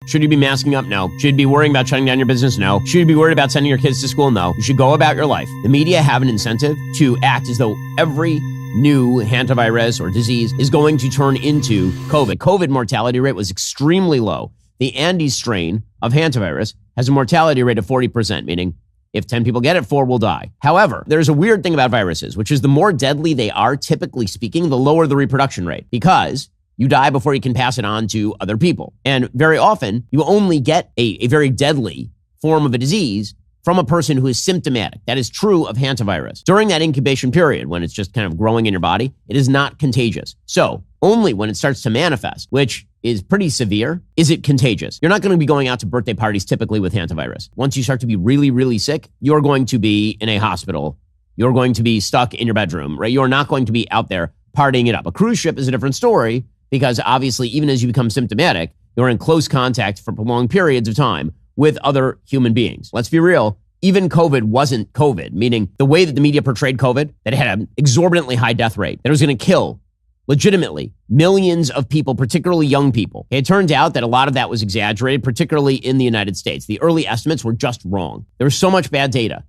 Should you be masking up? No. Should you be worrying about shutting down your business? No. Should you be worried about sending your kids to school? No. You should go about your life. The media have an incentive to act as though every new hantavirus or disease is going to turn into COVID. COVID mortality rate was extremely low. The Andes strain of hantavirus has a mortality rate of 40%, meaning if 10 people get it, 4 will die. However, there's a weird thing about viruses, which is the more deadly they are, typically speaking, the lower the reproduction rate, because you die before you can pass it on to other people. And very often, you only get a very deadly form of a disease from a person who is symptomatic. That is true of hantavirus. During that incubation period, when it's just kind of growing in your body, it is not contagious. So only when it starts to manifest, which is pretty severe, is it contagious. You're not going to be going out to birthday parties typically with hantavirus. Once you start to be really, really sick, you're going to be in a hospital. You're going to be stuck in your bedroom, right? You're not going to be out there partying it up. A cruise ship is a different story because obviously even as you become symptomatic, you're in close contact for prolonged periods of time with other human beings. Let's be real. Even COVID wasn't COVID, meaning the way that the media portrayed COVID, that it had an exorbitantly high death rate, that it was going to kill legitimately millions of people, particularly young people. It turned out that a lot of that was exaggerated, particularly in the United States. The early estimates were just wrong. There was so much bad data,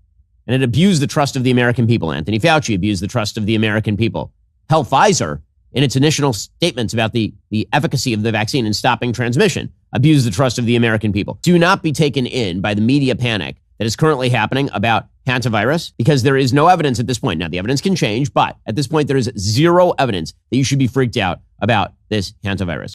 and it abused the trust of the American people. Anthony Fauci abused the trust of the American people. Hell, Pfizer, in its initial statements about the efficacy of the vaccine in stopping transmission, abused the trust of the American people. Do not be taken in by the media panic that is currently happening about hantavirus, because there is no evidence at this point. Now, the evidence can change, but at this point, there is zero evidence that you should be freaked out about this hantavirus.